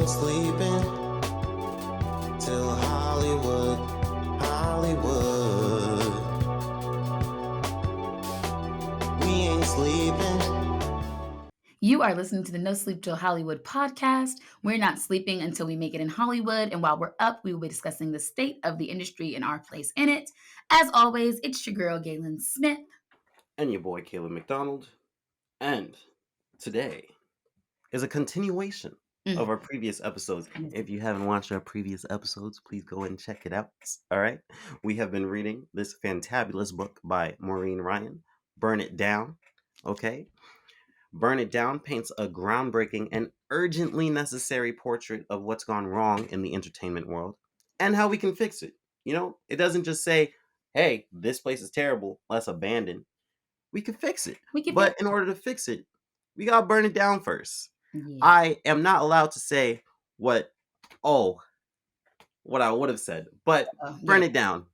ain't sleeping till Hollywood, Hollywood. We ain't sleeping. You are listening to the No Sleep Till Hollywood podcast. We're not sleeping until we make it in Hollywood. And while we're up, we will be discussing the state of the industry and our place in it. As always, it's your girl, Gaelyn Smith. And your boy, McDonald. And today is a continuation of our previous episodes. If you haven't watched our previous episodes, please go and check it out. All right. We have been reading this fantabulous book by Maureen Ryan, Burn It Down. Okay. Burn It Down paints a groundbreaking and urgently necessary portrait of what's gone wrong in the entertainment world and how we can fix it. You know, it doesn't just say, hey, this place is terrible, let's abandon. We can fix it. But in order to fix it, we gotta burn it down first. Yeah. I am not allowed to say what I would have said, but burn it down.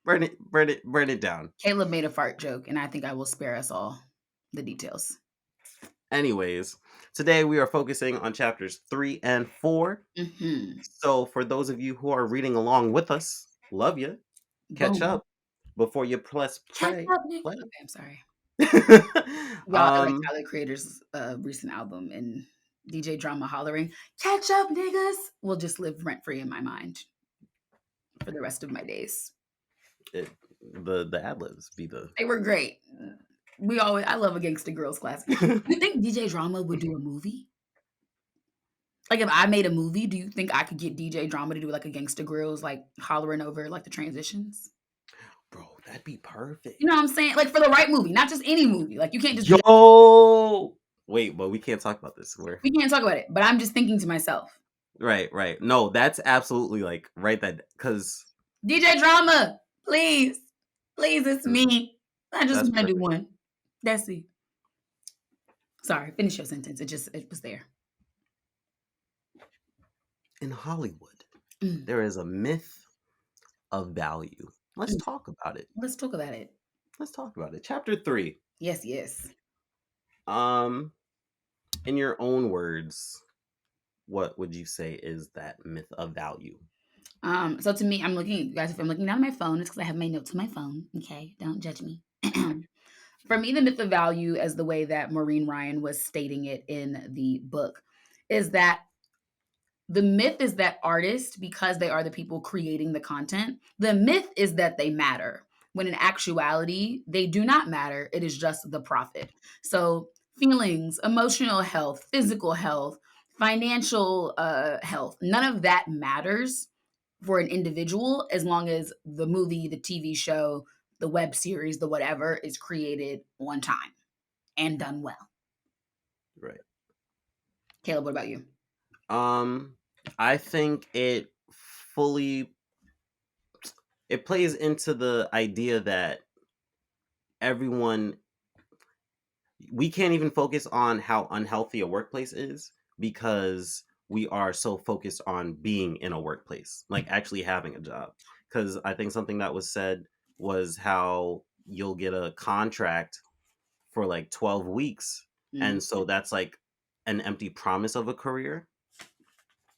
Burn it down. Caleb made a fart joke, and I think I will spare us all the details. Anyways, today we are focusing on chapters 3 and 4. Mm-hmm. So for those of you who are reading along with us, love you. Catch up before you press play. Okay, I'm sorry. Y'all, like Tyler Creator's recent album and DJ Drama hollering, "Catch up, niggas," will just live rent free in my mind for the rest of my days. The ad-libs they were great. I love a Gangsta Girls classic. Do you think DJ Drama would do a movie? Like, if I made a movie, do you think I could get DJ Drama to do like a Gangsta Girls, like hollering over like the transitions? Bro, that'd be perfect. You know what I'm saying? Like, for the right movie, not just any movie. Like, you can't just wait, but we can't talk about this. We can't talk about it, but I'm just thinking to myself. Right. No, that's absolutely like right that because DJ Drama, please, it's me. I just want to do one. That's it. Sorry, finish your sentence. It was there. In Hollywood, there is a myth of value. Let's talk about it. Let's talk about it. Chapter 3. Yes. In your own words, what would you say is that myth of value? So to me, I'm looking down at my phone. It's because I have my notes on my phone. Okay, don't judge me. For me, the myth of value, as the way that Maureen Ryan was stating it in the book, is that the myth is that artists, because they are the people creating the content, the myth is that they matter, when in actuality, they do not matter. It is just the profit. So feelings, emotional health, physical health, financial health, none of that matters for an individual as long as the movie, the TV show, the web series, the whatever is created on time and done well. Right. Caleb, what about you? I think it plays into the idea that we can't even focus on how unhealthy a workplace is because we are so focused on being in a workplace, like actually having a job. Because I think something that was said was how you'll get a contract for like 12 weeks. Mm-hmm. And so that's like an empty promise of a career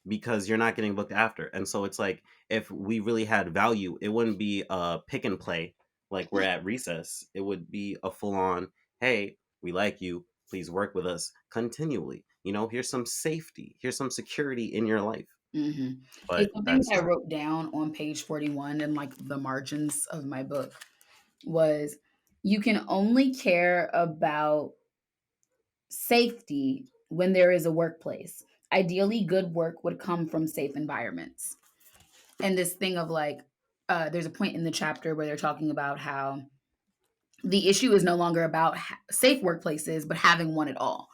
because you're not getting booked after. And so it's like, if we really had value, it wouldn't be a pick and play like we're at recess. It would be a full-on, hey, we like you, please work with us continually. You know, here's some safety, here's some security in your life. Mm-hmm. But something I wrote down on page 41 in like the margins of my book was, you can only care about safety when there is a workplace. Ideally, good work would come from safe environments. And this thing of like, there's a point in the chapter where they're talking about how the issue is no longer about safe workplaces, but having one at all.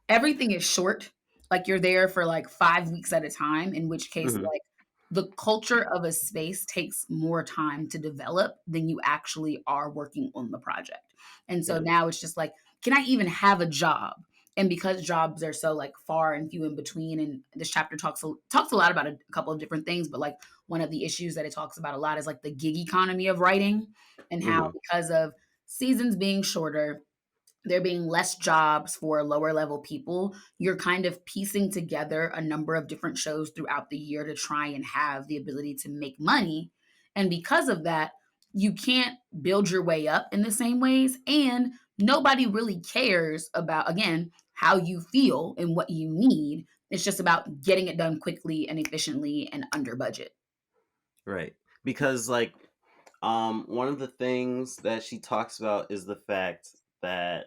Everything is short. Like, you're there for like 5 weeks at a time, in which case, like, the culture of a space takes more time to develop than you actually are working on the project. And so now it's just like, can I even have a job? And because jobs are so like far and few in between, and this chapter talks a lot about a couple of different things, but like one of the issues that it talks about a lot is like the gig economy of writing, and how because of seasons being shorter, there being less jobs for lower level people, you're kind of piecing together a number of different shows throughout the year to try and have the ability to make money. And because of that, you can't build your way up in the same ways. And nobody really cares about, again, how you feel and what you need. It's just about getting it done quickly and efficiently and under budget. Right. Because like one of the things that she talks about is the fact that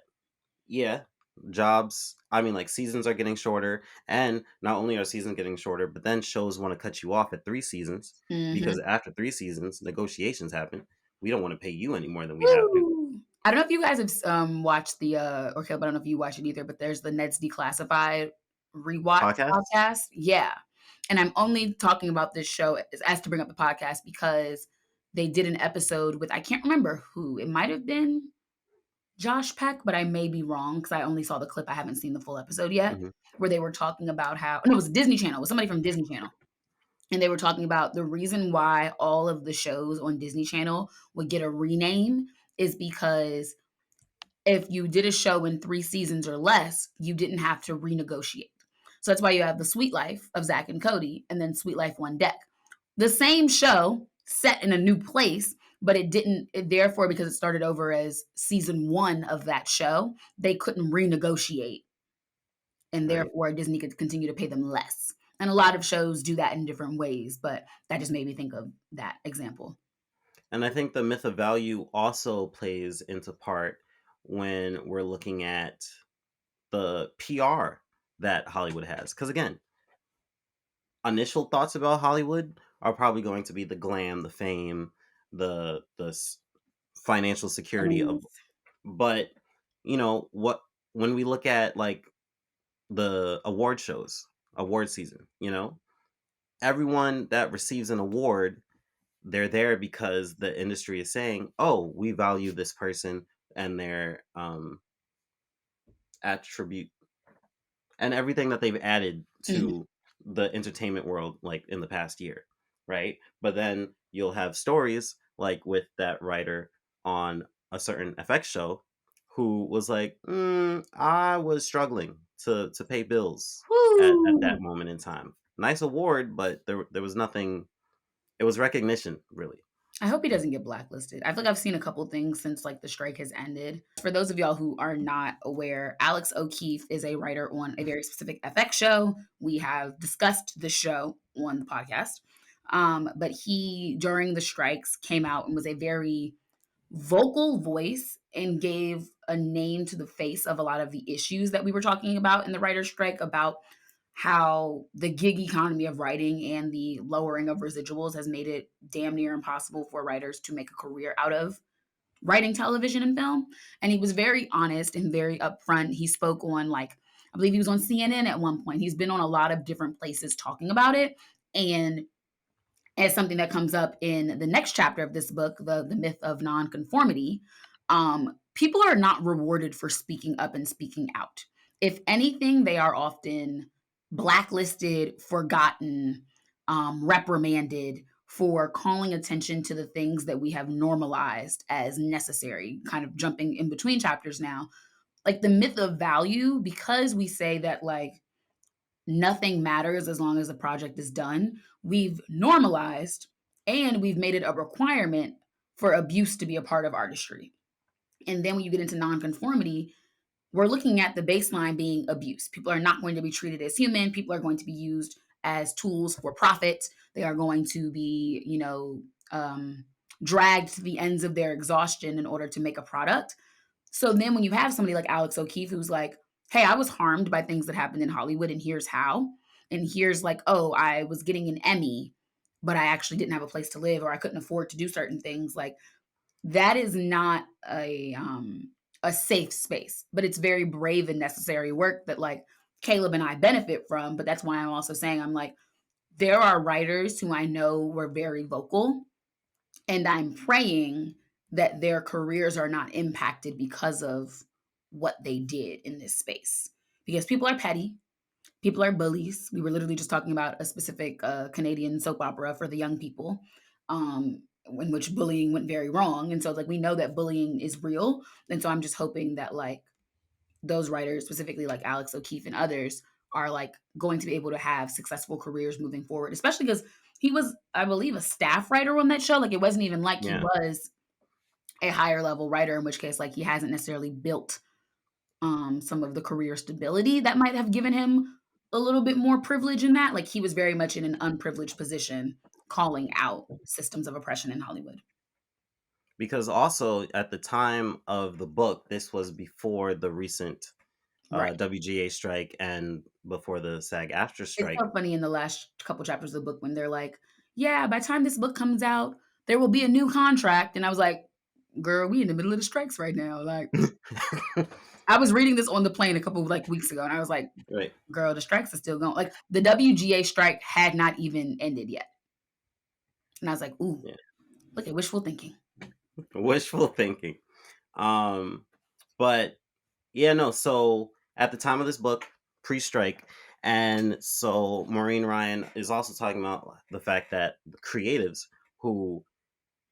yeah, jobs, I mean like seasons are getting shorter, and not only are seasons getting shorter, but then shows want to cut you off at 3 seasons because after 3 seasons negotiations happen. We don't want to pay you any more than we have to. Woo! I don't know if you guys have watched the or Caleb, I don't know if you watch it either, but there's the Ned's Declassified rewatch Podcast? podcast. Yeah. And I'm only talking about this show as to bring up the podcast because they did an episode with, I can't remember who. It might have been Josh Peck, but I may be wrong because I only saw the clip. I haven't seen the full episode yet, hmm where they were talking about how, no, it was Disney Channel. It was somebody from Disney Channel. And they were talking about the reason why all of the shows on Disney Channel would get a rename is because if you did a show in 3 seasons or less, you didn't have to renegotiate. So that's why you have The Sweet Life of Zach and Cody and then Sweet Life on Deck. The same show set in a new place, but therefore, because it started over as season 1 of that show, they couldn't renegotiate. And Right. therefore, Disney could continue to pay them less. And a lot of shows do that in different ways, but that just made me think of that example. And I think the myth of value also plays into part when we're looking at the PR that Hollywood has. Because again, initial thoughts about Hollywood are probably going to be the glam, the fame, the financial security of. But you know what? When we look at like the award shows, award season, everyone that receives an award, they're there because the industry is saying, "Oh, we value this person and their attribute and everything that they've added to the entertainment world like in the past year," right? But then you'll have stories like with that writer on a certain FX show who was like, I was struggling to pay bills at that moment in time. Nice award, but there was nothing. It was recognition, really. I hope he doesn't get blacklisted. I feel like I've seen a couple things since like the strike has ended. For those of y'all who are not aware, Alex O'Keefe is a writer on a very specific FX show. We have discussed the show on the podcast. But he, during the strikes, came out and was a very vocal voice and gave a name to the face of a lot of the issues that we were talking about in the writer's strike, about how the gig economy of writing and the lowering of residuals has made it damn near impossible for writers to make a career out of writing television and film. And he was very honest and very upfront. He spoke on, like, I believe he was on CNN at one point. He's been on a lot of different places talking about it. And as something that comes up in the next chapter of this book, the myth of nonconformity, people are not rewarded for speaking up and speaking out. If anything, they are often blacklisted, forgotten, reprimanded for calling attention to the things that we have normalized as necessary, kind of jumping in between chapters now. Like the myth of value, because we say that like nothing matters as long as the project is done, we've normalized and we've made it a requirement for abuse to be a part of artistry. And then when you get into nonconformity, we're looking at the baseline being abuse. People are not going to be treated as human. People are going to be used as tools for profit. They are going to be, dragged to the ends of their exhaustion in order to make a product. So then when you have somebody like Alex O'Keefe who's like, hey, I was harmed by things that happened in Hollywood and here's how. And here's like, oh, I was getting an Emmy, but I actually didn't have a place to live or I couldn't afford to do certain things. Like that is not a safe space, but it's very brave and necessary work that like Caleb and I benefit from. But that's why I'm also saying, I'm like, there are writers who I know were very vocal, and I'm praying that their careers are not impacted because of what they did in this space. Because people are petty, people are bullies. We were literally just talking about a specific Canadian soap opera for the young people, in which bullying went very wrong. And so like we know that bullying is real. And so I'm just hoping that like those writers, specifically like Alex O'Keefe and others, are like going to be able to have successful careers moving forward, especially because he was, I believe, a staff writer on that show. Like, it wasn't even like he was a higher level writer, in which case, like, he hasn't necessarily built some of the career stability that might have given him a little bit more privilege in that. Like, he was very much in an unprivileged position calling out systems of oppression in Hollywood. Because also at the time of the book, this was before the recent Right. WGA strike and before the SAG-AFTRA strike. It's so funny in the last couple chapters of the book when they're like, yeah, by the time this book comes out, there will be a new contract. And I was like, girl, we in the middle of the strikes right now. Like, I was reading this on the plane a couple like weeks ago, and I was like, Right. girl, the strikes are still going. Like, the WGA strike had not even ended yet. And I was like, ooh, look at wishful thinking. Wishful thinking. But yeah, no, so at the time of this book, pre-strike, and so Maureen Ryan is also talking about the fact that the creatives who,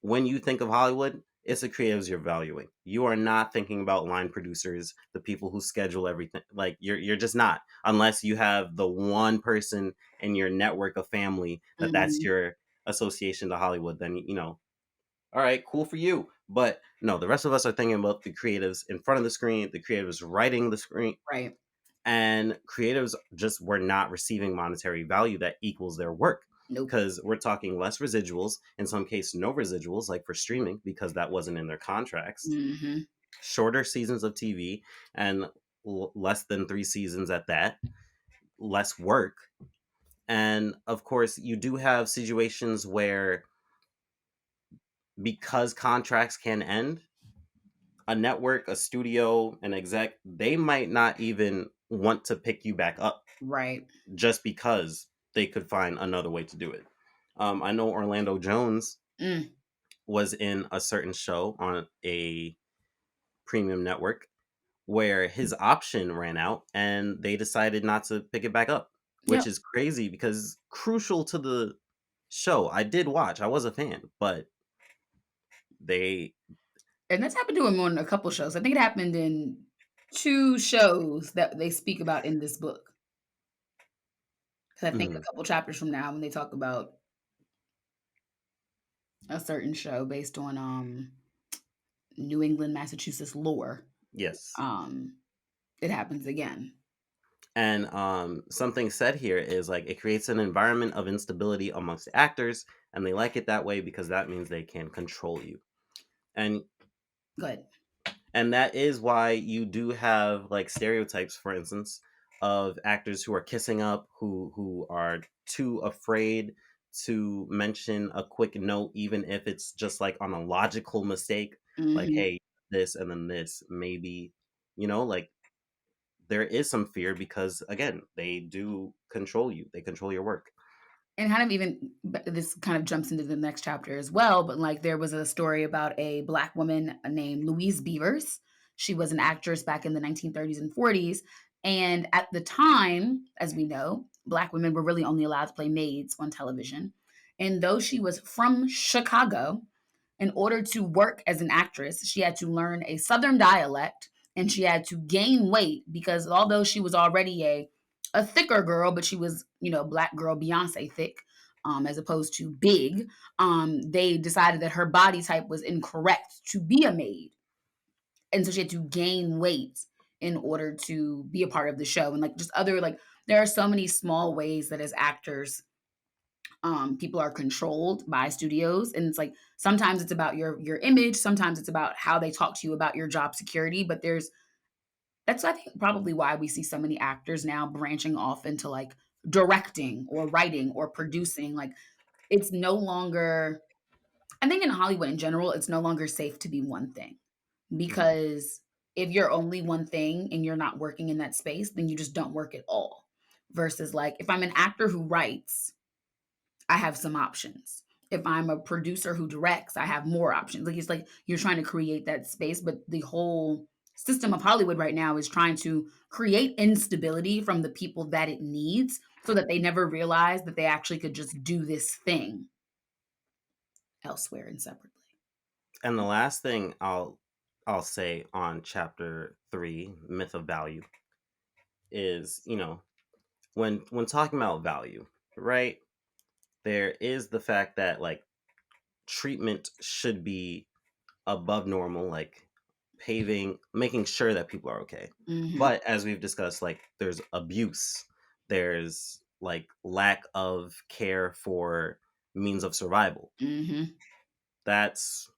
when you think of Hollywood, it's the creatives you're valuing. You are not thinking about line producers, the people who schedule everything. Like, you're just not, unless you have the one person in your network of family that's your association to Hollywood. Then, you know, all right, cool for you. But no, the rest of us are thinking about the creatives in front of the screen, the creatives writing the screen. Right. And creatives just were not receiving monetary value that equals their work. Nope. Because we're talking less residuals, in some cases no residuals, like for streaming, because that wasn't in their contracts. Shorter seasons of TV, and less than 3 seasons at that. Less work. And of course, you do have situations where, because contracts can end, a network, a studio, an exec, they might not even want to pick you back up. Right. Just because they could find another way to do it. I know Orlando Jones was in a certain show on a premium network where his option ran out and they decided not to pick it back up, which is crazy because crucial to the show. I did watch, I was a fan, but and that's happened to him on a couple shows. I think it happened in 2 shows that they speak about in this book. Because I think a couple chapters from now, when they talk about a certain show based on New England, Massachusetts lore, yes, it happens again. And something said here is like, it creates an environment of instability amongst actors, and they like it that way because that means they can control you. And good. And that is why you do have like stereotypes, for instance, of actors who are kissing up, who are too afraid to mention a quick note, even if it's just like on a logical mistake, like, hey, this and then this, maybe, you know, like, there is some fear because, again, they do control you. They control your work. And kind of even, this kind of jumps into the next chapter as well, but like there was a story about a Black woman named Louise Beavers. She was an actress back in the 1930s and 40s. And at the time, as we know, Black women were really only allowed to play maids on television. And though she was from Chicago, in order to work as an actress, she had to learn a Southern dialect and she had to gain weight because although she was already a thicker girl, but she was, you know, Black girl Beyonce thick, as opposed to big, they decided that her body type was incorrect to be a maid. And so she had to gain weight in order to be a part of the show. And like just other, like, there are so many small ways that as actors, people are controlled by studios. And it's like, sometimes it's about your image. Sometimes it's about how they talk to you about your job security. But that's, I think, probably why we see so many actors now branching off into like directing or writing or producing. Like, it's no longer, I think in Hollywood in general, it's no longer safe to be one thing, because if you're only one thing and you're not working in that space, then you just don't work at all. Versus like, if I'm an actor who writes, I have some options. If I'm a producer who directs, I have more options. Like, it's like you're trying to create that space, but the whole system of Hollywood right now is trying to create instability from the people that it needs so that they never realize that they actually could just do this thing elsewhere and separately. And the last thing I'll I'll say on chapter 3, Myth of Value, is, when talking about value, right? There is the fact that like treatment should be above normal, like making sure that people are okay. But as we've discussed, like there's abuse, there's like lack of care for means of survival. That's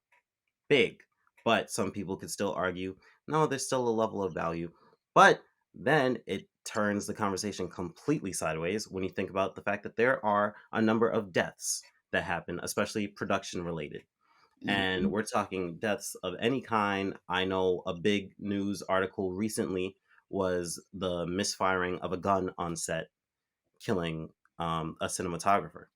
big. But some people could still argue, no, there's still a level of value. But then it turns the conversation completely sideways when you think about the fact that there are a number of deaths that happen, especially production related. And we're talking deaths of any kind. I know a big news article recently was the misfiring of a gun on set, killing a cinematographer.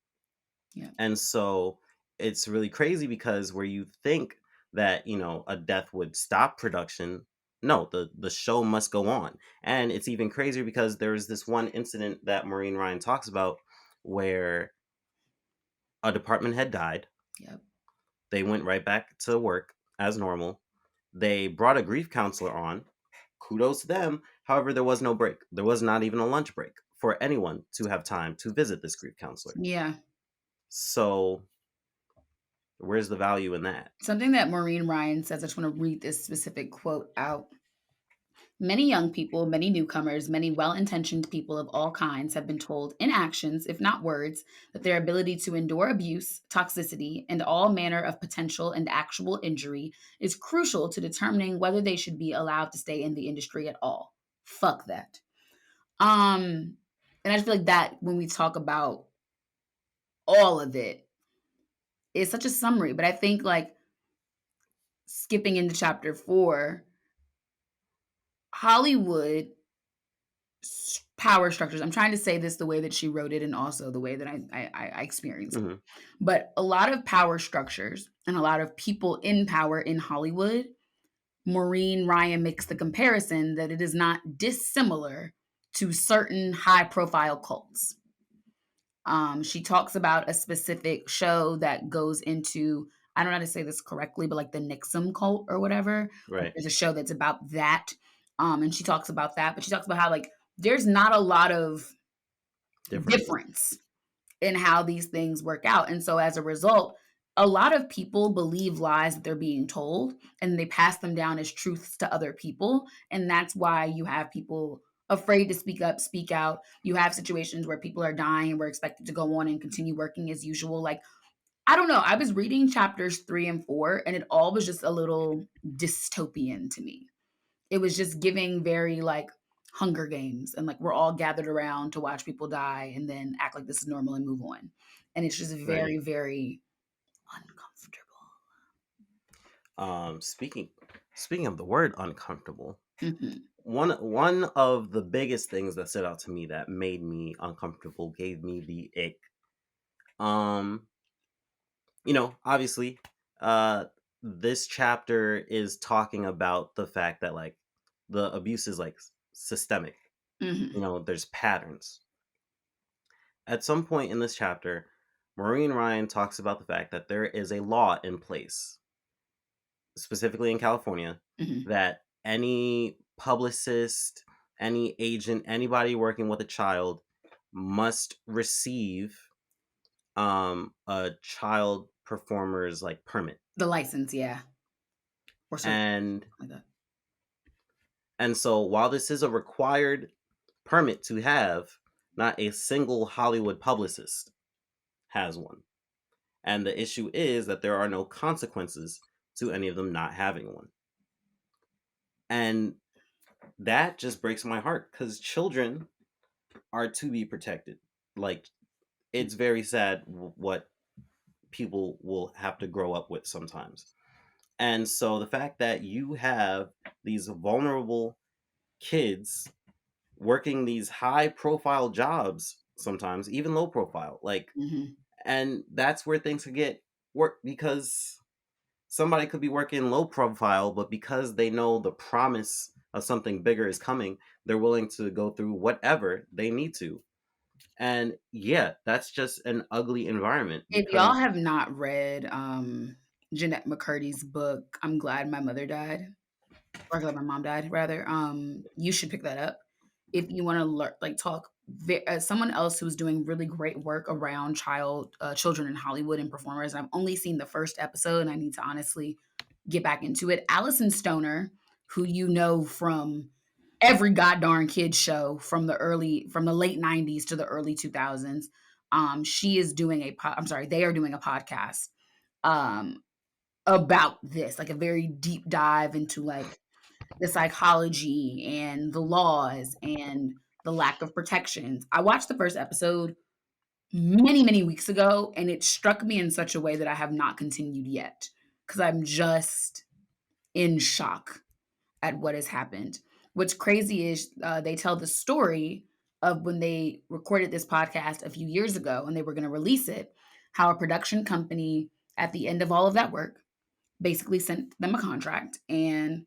Yeah. And so it's really crazy because where you think that, a death would stop production, no, the show must go on. And it's even crazier because there was this one incident that Maureen Ryan talks about where a department head died. Yep. They went right back to work as normal. They brought a grief counselor on. Kudos to them. However, there was no break. There was not even a lunch break for anyone to have time to visit this grief counselor. Yeah. So where's the value in that? Something that Maureen Ryan says, I just want to read this specific quote out. Many young people, many newcomers, many well-intentioned people of all kinds have been told in actions, if not words, that their ability to endure abuse, toxicity, and all manner of potential and actual injury is crucial to determining whether they should be allowed to stay in the industry at all. Fuck that. And I just feel like that when we talk about all of it, it's such a summary, but I think like skipping into chapter 4, Hollywood power structures. I'm trying to say this the way that she wrote it and also the way that I experienced. But a lot of power structures and a lot of people in power in Hollywood, Maureen Ryan makes the comparison that it is not dissimilar to certain high profile cults. She talks about a specific show that goes into, I don't know how to say this correctly, but like the Nixon cult or whatever. Right. Like there's a show that's about that. And she talks about that, but she talks about how like there's not a lot of difference in how these things work out. And so as a result, a lot of people believe lies that they're being told and they pass them down as truths to other people. And that's why you have people afraid to speak up, speak out. You have situations where people are dying and we're expected to go on and continue working as usual. Like, I don't know. I was reading chapters 3 and 4 and it all was just a little dystopian to me. It was just giving very like Hunger Games and like we're all gathered around to watch people die and then act like this is normal and move on. And it's just very, very uncomfortable. Speaking of the word uncomfortable, Mm-hmm. one of the biggest things that stood out to me that made me uncomfortable, gave me the ick. Obviously, this chapter is talking about the fact that like the abuse is like systemic. There's patterns. At some point in this chapter, Maureen Ryan talks about the fact that there is a law in place, specifically in California, that any publicist, any agent, anybody working with a child must receive a child performer's like permit. The license, yeah. Or something like that. And so while this is a required permit to have, not a single Hollywood publicist has one. And the issue is that there are no consequences to any of them not having one. And that just breaks my heart because children are to be protected. Like, it's very sad what people will have to grow up with sometimes. And so the fact that you have these vulnerable kids working these high profile jobs, sometimes even low profile, like, and that's where things could get work because somebody could be working low profile, but because they know the promise of something bigger is coming, they're willing to go through whatever they need to. And yeah, that's just an ugly environment. If y'all have not read Jeanette McCurdy's book, I'm Glad My Mother Died. or like my mom died rather. You should pick that up if you want to learn, like talk. Someone else who's doing really great work around children in Hollywood and performers. I've only seen the first episode, and I need to honestly get back into it. Allison Stoner, who you know from every goddamn kids show from the late '90s to the early 2000s. She is doing I'm sorry, they are doing a podcast um about this, like a very deep dive into like the psychology and the laws and the lack of protections. I watched the first episode many, many weeks ago, and it struck me in such a way that I have not continued yet because I'm just in shock at what has happened. What's crazy is they tell the story of when they recorded this podcast a few years ago and they were going to release it, how a production company at the end of all of that work basically sent them a contract, and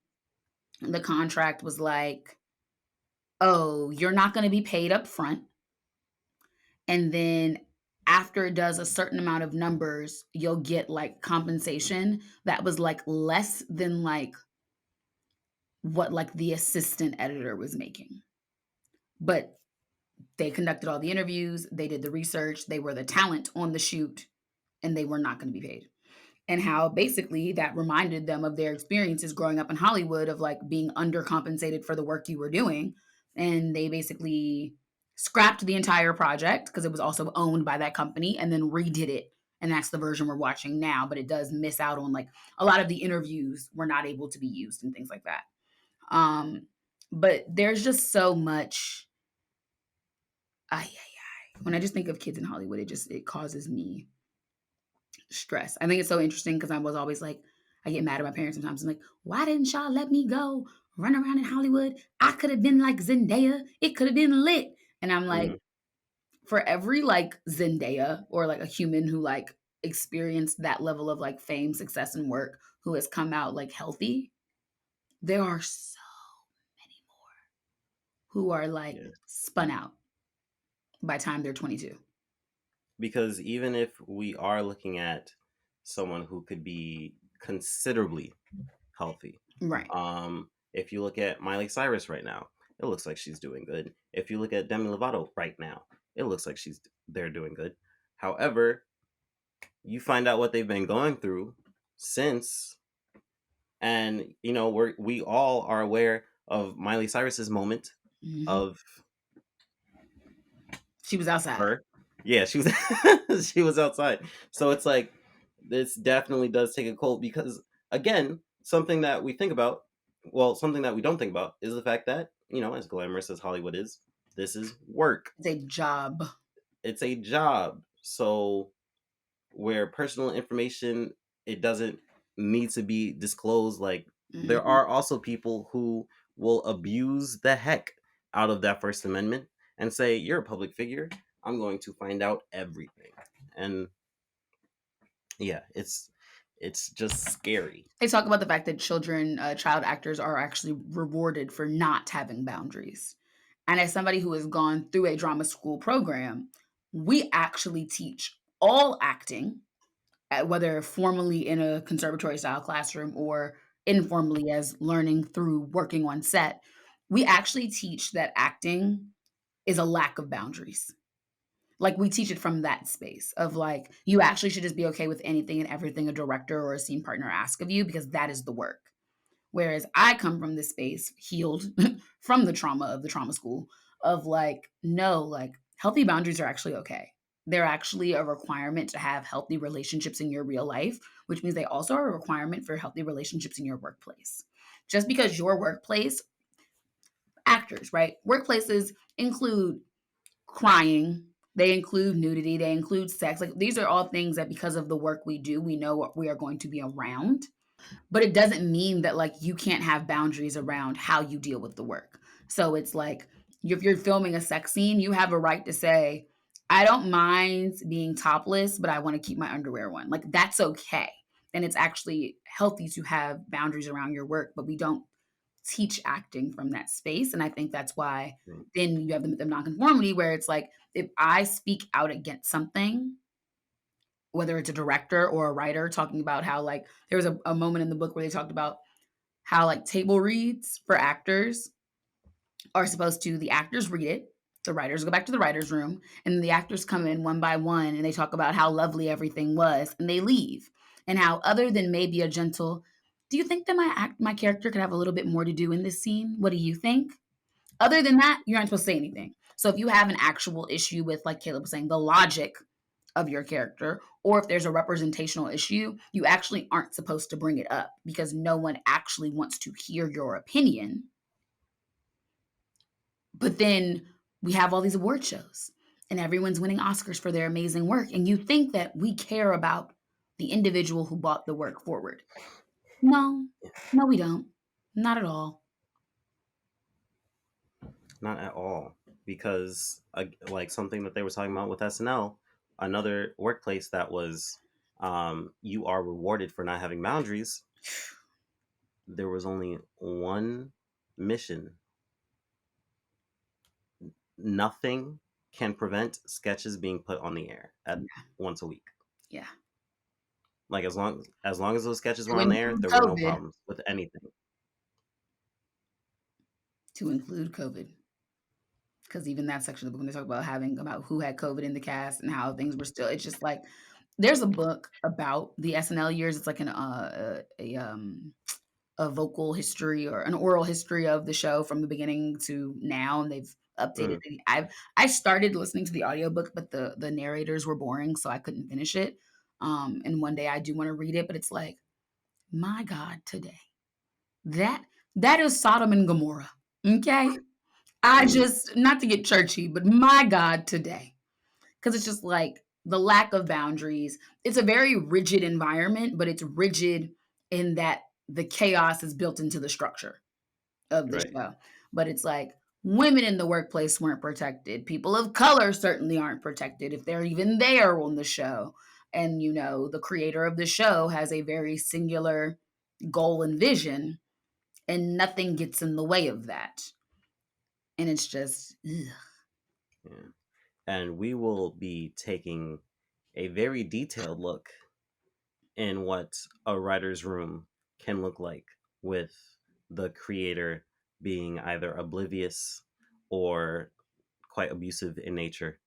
the contract was like, oh, you're not going to be paid up front. And then after it does a certain amount of numbers, you'll get like compensation that was like less than like what like the assistant editor was making. But they conducted all the interviews, they did the research, they were the talent on the shoot, and they were not going to be paid. And how basically that reminded them of their experiences growing up in Hollywood of like being undercompensated for the work you were doing. And they basically scrapped the entire project because it was also owned by that company and then redid it. And that's the version we're watching now, but it does miss out on like a lot of the interviews were not able to be used and things like that. But there's just so much. When I just think of kids in Hollywood, it causes me stress. I think it's so interesting because I was always like, I get mad at my parents sometimes. I'm like, why didn't y'all let me go run around in Hollywood? I could have been like Zendaya. It could have been lit. And I'm like, for every like Zendaya or like a human who like experienced that level of like fame, success, and work who has come out like healthy, there are so many more who are like spun out by the time they're 22. Because even if we are looking at someone who could be considerably healthy, right? If you look at Miley Cyrus right now, it looks like she's doing good. If you look at Demi Lovato right now, it looks like they're doing good. However, you find out what they've been going through since, and you know we all are aware of Miley Cyrus's moment of she was outside. Her, yeah, she was she was outside. So it's like this definitely does take a toll because again, something that we think about, well, something that we don't think about is the fact that, you know, as glamorous as Hollywood is, this is work. It's a job. It's a job. So where personal information, it doesn't need to be disclosed. Like there are also people who will abuse the heck out of that First Amendment and say, you're a public figure, I'm going to find out everything. And yeah, it's just scary. They talk about the fact that child actors are actually rewarded for not having boundaries. And as somebody who has gone through a drama school program, we actually teach all acting, whether formally in a conservatory style classroom or informally as learning through working on set. We actually teach that acting is a lack of boundaries. Like we teach it from that space of like, you actually should just be okay with anything and everything a director or a scene partner asks of you because that is the work. Whereas I come from this space healed from the trauma of the trauma school of like, no, like healthy boundaries are actually okay. They're actually a requirement to have healthy relationships in your real life, which means they also are a requirement for healthy relationships in your workplace. Just because your workplace, actors, right? Workplaces include crying, they include nudity, they include sex. Like these are all things that because of the work we do, we know what we are going to be around. But it doesn't mean that like you can't have boundaries around how you deal with the work. So it's like if you're filming a sex scene, you have a right to say, I don't mind being topless, but I want to keep my underwear on. Like that's okay. And it's actually healthy to have boundaries around your work, but we don't teach acting from that space. And I think that's why then you have the nonconformity where it's like, if I speak out against something, whether it's a director or a writer talking about how like there was a moment in the book where they talked about how like table reads for actors are supposed to, the actors read it, the writers go back to the writer's room, and then the actors come in one by one and they talk about how lovely everything was and they leave. And how, other than maybe a gentle, do you think that my character could have a little bit more to do in this scene? What do you think? Other than that, you're not supposed to say anything. So if you have an actual issue with, like Caleb was saying, the logic of your character, or if there's a representational issue, you actually aren't supposed to bring it up because no one actually wants to hear your opinion. But then we have all these award shows and everyone's winning Oscars for their amazing work. And you think that we care about the individual who brought the work forward. No, we don't. Not at all. Not at all. Because, like something that they were talking about with SNL, another workplace that was, you are rewarded for not having boundaries. There was only one mission. Nothing can prevent sketches being put on the air at once a week. Yeah. Like as long as those sketches were on the air, there were no problems with anything. To include COVID. Because even that section of the book, when they talk about who had COVID in the cast and how things were still, it's just like, there's a book about the SNL years. It's like a vocal history or an oral history of the show from the beginning to now, and they've updated it. I started listening to the audiobook, but the narrators were boring, so I couldn't finish it. And one day I do want to read it, but it's like, my God, today. That is Sodom and Gomorrah. Okay? I just, not to get churchy, but my God, today. Because it's just like the lack of boundaries. It's a very rigid environment, but it's rigid in that the chaos is built into the structure of the show. But it's like women in the workplace weren't protected. People of color certainly aren't protected if they're even there on the show. And, you know, the creator of the show has a very singular goal and vision, and nothing gets in the way of that. And it's just, ugh. Yeah. And we will be taking a very detailed look in what a writer's room can look like with the creator being either oblivious or quite abusive in nature.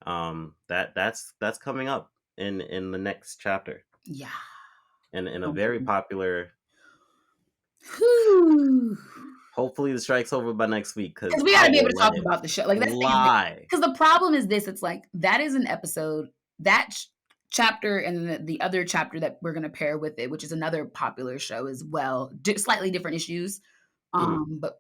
That's coming up in the next chapter. Yeah. And in a very popular. Hopefully the strike's over by next week, because we gotta be able to talk about the show. Like that's because the problem is this: it's like that is an episode, that chapter, and the other chapter that we're gonna pair with it, which is another popular show as well, slightly different issues. But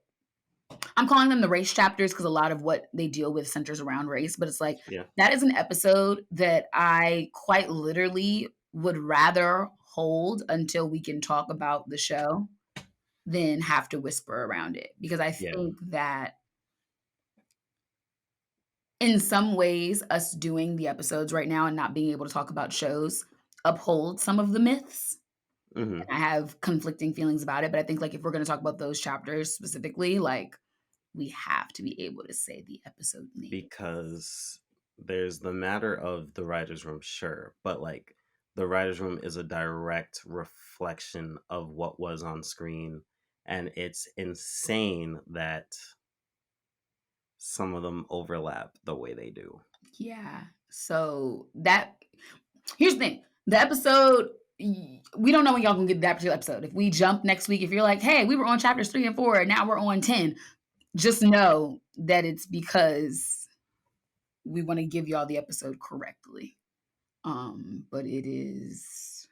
I'm calling them the race chapters because a lot of what they deal with centers around race. But it's like that is an episode that I quite literally would rather hold until we can talk about the show than have to whisper around it, because I think that in some ways us doing the episodes right now and not being able to talk about shows uphold some of the myths. And I have conflicting feelings about it, but I think like if we're going to talk about those chapters specifically, like we have to be able to say the episode name, because there's the matter of the writer's room, sure, but like the writer's room is a direct reflection of what was on screen. And it's insane that some of them overlap the way they do. Yeah. So here's the thing. The episode, we don't know when y'all can get that particular episode. If we jump next week, if you're like, hey, we were on chapters 3 and 4 and now we're on 10, just know that it's because we want to give y'all the episode correctly. But it is,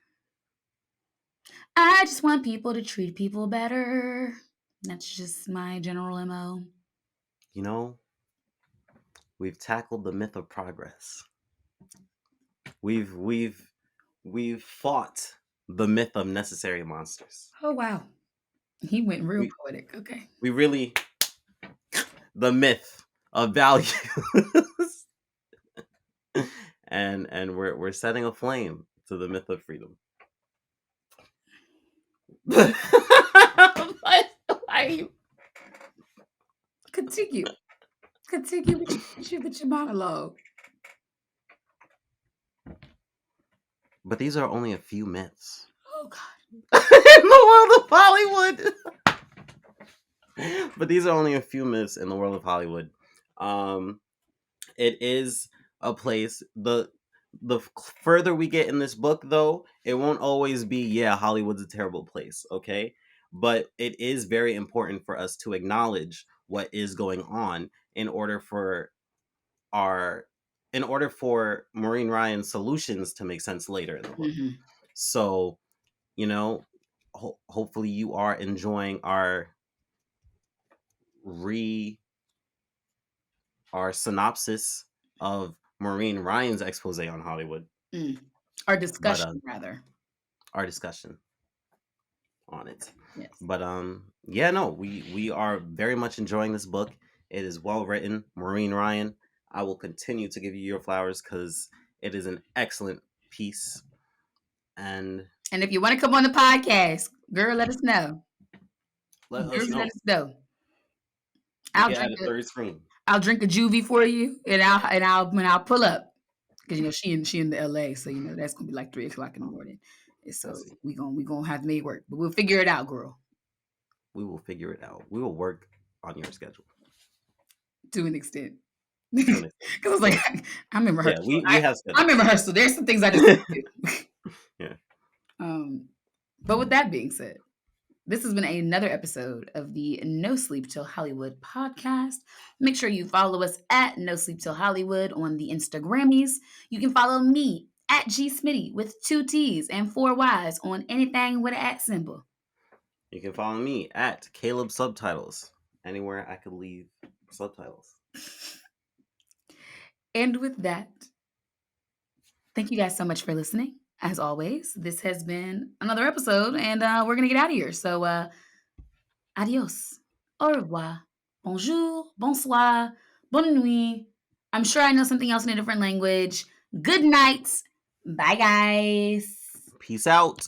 I just want people to treat people better. That's just my general MO. You know, we've tackled the myth of progress. We've fought the myth of necessary monsters. Oh wow. He went real poetic. Okay. We really, the myth of values. and we're setting a flame to the myth of freedom. Why? Continue with your monologue. But these are only a few myths. Oh God. in the world of Hollywood. But these are only a few myths in the world of Hollywood. It is a place. The further we get in this book, though, it won't always be Hollywood's a terrible place, okay? But it is very important for us to acknowledge what is going on in order for Maureen Ryan's solutions to make sense later in the book. Mm-hmm. So, hopefully you are enjoying our synopsis of Maureen Ryan's expose on Hollywood. Our discussion, rather. Our discussion on it. Yes. But we are very much enjoying this book. It is well written. Maureen Ryan, I will continue to give you your flowers because it is an excellent piece. And if you want to come on the podcast, girl, let us know. Let us know. I'll drink a third screen. I'll drink a juvie for you, and I'll pull up because she in the LA, so that's gonna be like 3:00 in the morning. So we gonna have to make it work, but we'll figure it out, girl. We will figure it out. We will work on your schedule to an extent. Because I was like, I'm in rehearsal. We have I'm in rehearsal. There's some things I just do. Yeah. But with that being said, this has been another episode of the No Sleep Till Hollywood podcast. Make sure you follow us at No Sleep Till Hollywood on the Instagrammies. You can follow me at GSmitty with 2 T's and 4 Y's on anything with an @ symbol. You can follow me at Caleb Subtitles. Anywhere I could leave subtitles. And with that, thank you guys so much for listening. As always, this has been another episode, and we're going to get out of here. So, adios, au revoir, bonjour, bonsoir, bonne nuit. I'm sure I know something else in a different language. Good night. Bye, guys. Peace out.